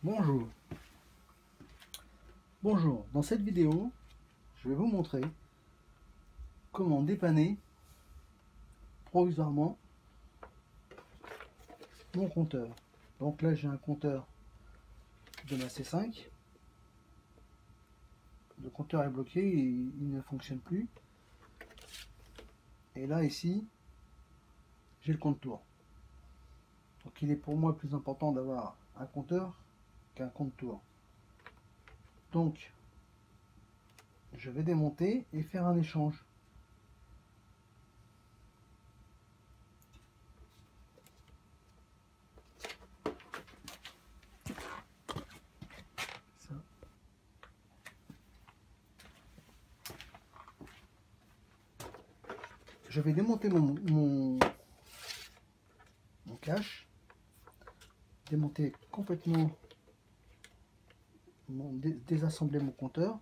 Bonjour. Bonjour, dans cette vidéo, je vais vous montrer comment dépanner provisoirement mon compteur. Donc là, j'ai un compteur de ma C5. Le compteur est bloqué, il ne fonctionne plus. Et là, ici, j'ai le compte tour. Donc il est pour moi plus important d'avoir un compteur qu'un compte tour. Donc, je vais démonter et faire un échange. Ça. Je vais démonter mon cache, démonter complètement, désassembler mon compteur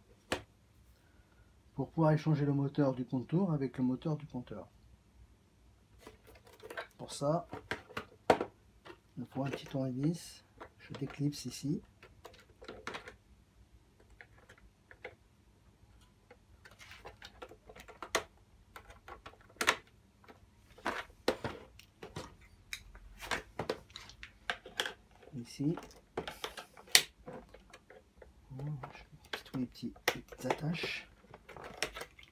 pour pouvoir échanger le moteur du compte tour avec le moteur du compteur. Pour ça, il me faut un petit tournevis. Je déclipse ici. Ici. Voilà, je fais tous les petites attaches.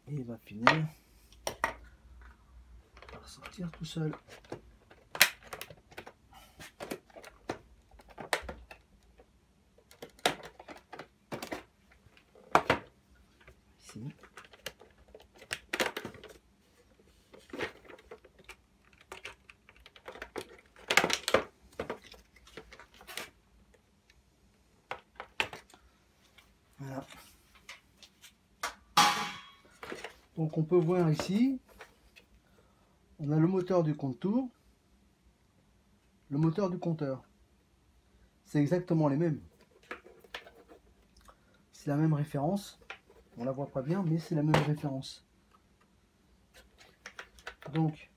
Et il va finir par sortir tout seul. Ici. Voilà. Donc on peut voir ici, on a le moteur du compte tour, le moteur du compteur. C'est exactement les mêmes. C'est la même référence. On la voit pas bien, mais c'est la même référence. Donc,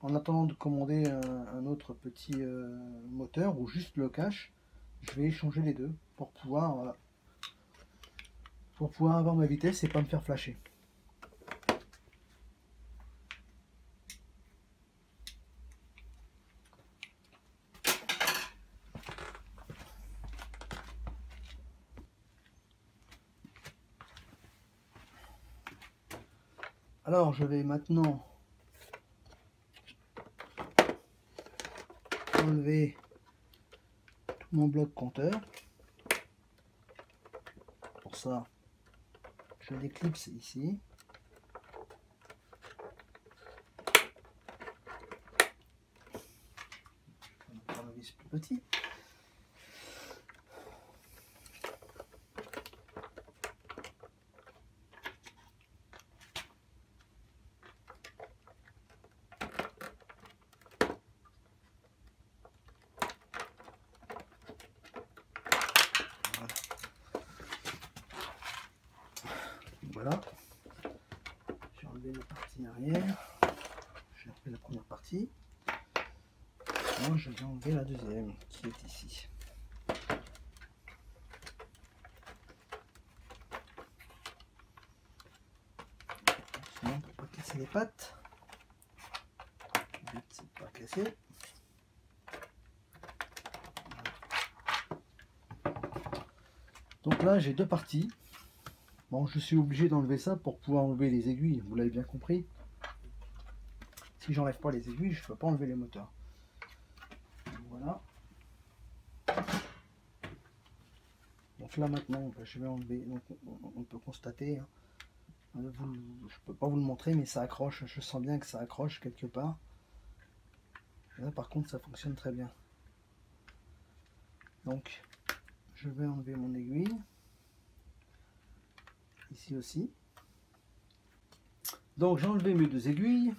en attendant de commander un autre petit moteur ou juste le cache, je vais échanger les deux pour pouvoir avoir ma vitesse et pas me faire flasher. Alors, je vais maintenant enlever tout mon bloc compteur. Pour ça, je l'éclipse ici. On va prendre un vis plus petit. Voilà. J'ai enlevé la partie arrière. J'ai enlevé la première partie. Maintenant, je vais enlever la deuxième qui est ici. Sinon, pour pas casser les pattes. Le but, c'est de pas casser. Donc là, j'ai deux parties. Bon, je suis obligé d'enlever ça pour pouvoir enlever les aiguilles, vous l'avez bien compris. Si j'enlève pas les aiguilles, je ne peux pas enlever les moteurs. Voilà. Donc là maintenant, je vais enlever. Donc on peut constater, hein, je ne peux pas vous le montrer, mais ça accroche. Je sens bien que ça accroche quelque part. Là par contre, ça fonctionne très bien. Donc, je vais enlever mon aiguille. Ici aussi. Donc j'ai enlevé mes deux aiguilles.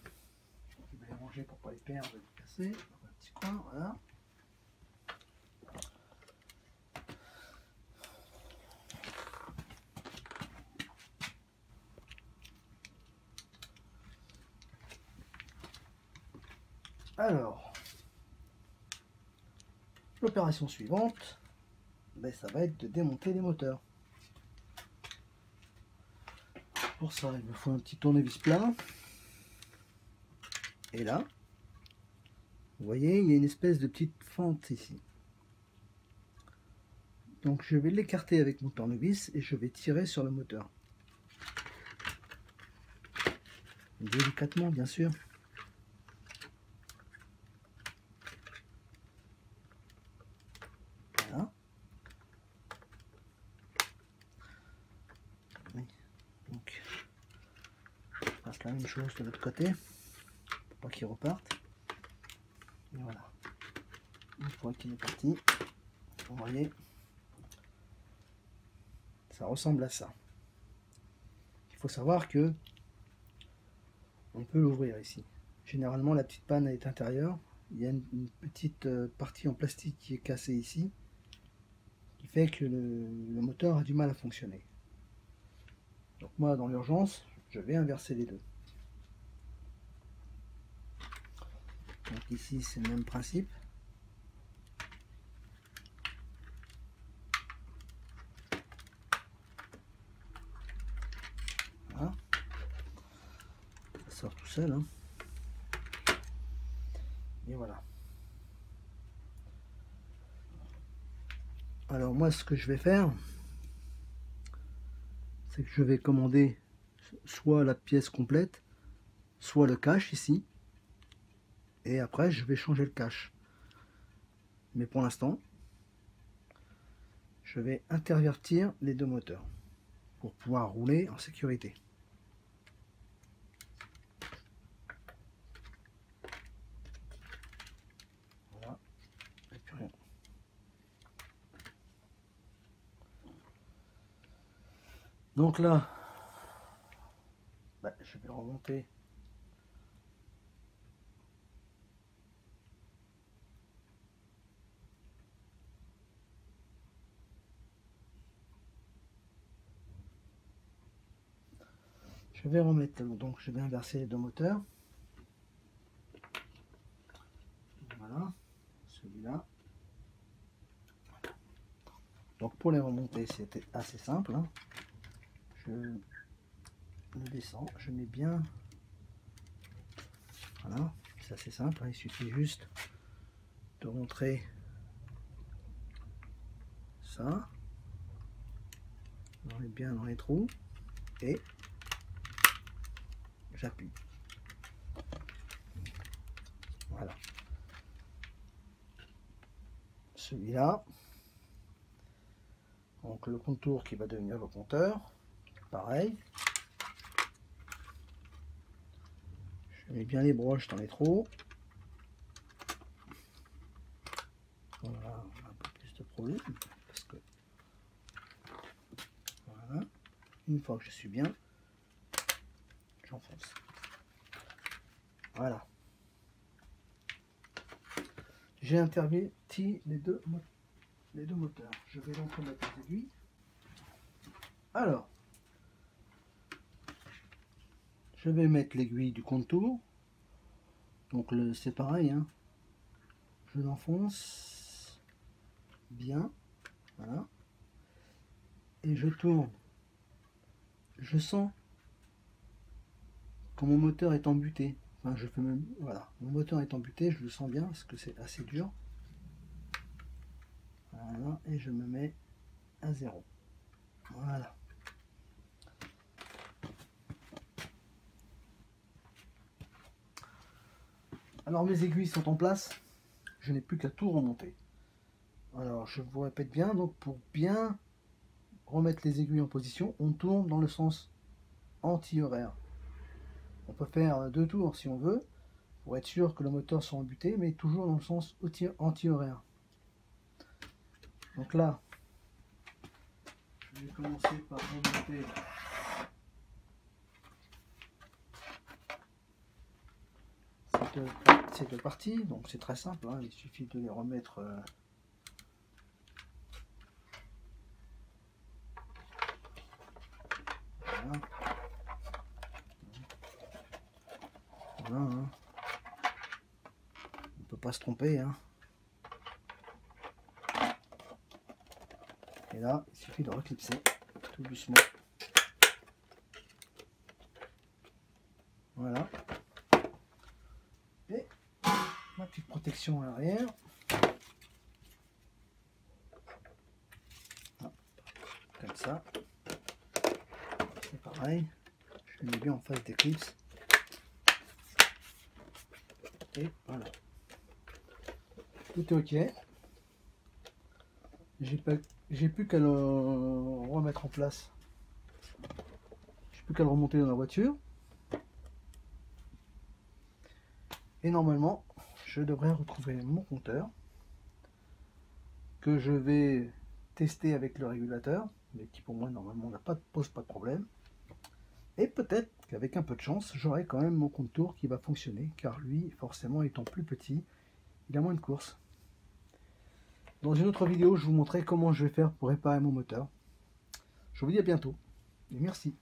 Je vais les ranger pour pas les perdre et les casser. Dans un petit coin, voilà. Alors, l'opération suivante, ben, ça va être de démonter les moteurs. Pour ça, il me faut un petit tournevis plat. Et là, vous voyez, il y a une espèce de petite fente ici. Donc je vais l'écarter avec mon tournevis et je vais tirer sur le moteur. Délicatement, bien sûr. Voilà. Oui. Donc, je passe la même chose de l'autre côté, pour pas qu'il reparte. Et voilà. Une fois qu'il est parti, vous voyez, ça ressemble à ça. Il faut savoir que on peut l'ouvrir ici. Généralement, la petite panne est intérieure. Il y a une petite partie en plastique qui est cassée ici, qui fait que le moteur a du mal à fonctionner. Donc moi, dans l'urgence, je vais inverser les deux. Donc ici, c'est le même principe. Voilà. Ça sort tout seul, hein. Et voilà. Alors moi, ce que je vais faire, c'est que je vais commander soit la pièce complète, soit le cache ici. Et après, je vais changer le cache. Mais pour l'instant, je vais intervertir les deux moteurs pour pouvoir rouler en sécurité. Voilà. Et puis, donc là, je vais remonter. Je vais remettre, donc je vais inverser les deux moteurs. Voilà, celui-là. Donc pour les remonter, c'était assez simple, hein. Je le descends, je mets bien. Voilà, c'est assez simple, hein. Il suffit juste de rentrer ça. On est bien dans les trous et j'appuie. Voilà. Celui-là, donc le contour qui va devenir le compteur, pareil. Je mets bien les broches dans les trous. Voilà, on a un peu plus de problème parce que voilà. Une fois que je suis bien, j'enfonce. Voilà. J'ai interverti les deux moteurs. Je vais donc remettre les aiguilles. Alors, je vais mettre l'aiguille du contour. Donc c'est pareil, hein. Je l'enfonce bien. Voilà. Et je tourne. Je sens quand mon moteur est embuté. Enfin, je fais même. Voilà. Mon moteur est embuté, je le sens bien parce que c'est assez dur. Voilà. Et je me mets à 0. Voilà. Alors mes aiguilles sont en place, je n'ai plus qu'à tout remonter. Alors je vous répète bien, donc pour bien remettre les aiguilles en position, on tourne dans le sens anti-horaire. On peut faire 2 tours si on veut, pour être sûr que le moteur soit embuté, mais toujours dans le sens anti-horaire. Donc là, je vais commencer par remonter ces deux parties, donc c'est très simple, hein, il suffit de les remettre voilà. Voilà, hein. On ne peut pas se tromper, hein. là, il suffit de reclipser tout doucement. Voilà. Et ma petite protection à l'arrière. Comme ça. C'est pareil. Je le mets bien en face des clips. Et voilà. Tout est ok. J'ai plus qu'à le remettre en place. J'ai plus qu'à le remonter dans la voiture. Et normalement, je devrais retrouver mon compteur que je vais tester avec le régulateur, mais qui pour moi normalement pose pas de problème. Et peut-être qu'avec un peu de chance, j'aurai quand même mon compte tour qui va fonctionner, car lui, forcément étant plus petit, il a moins de courses. Dans une autre vidéo, je vous montrerai comment je vais faire pour réparer mon moteur. Je vous dis à bientôt et merci.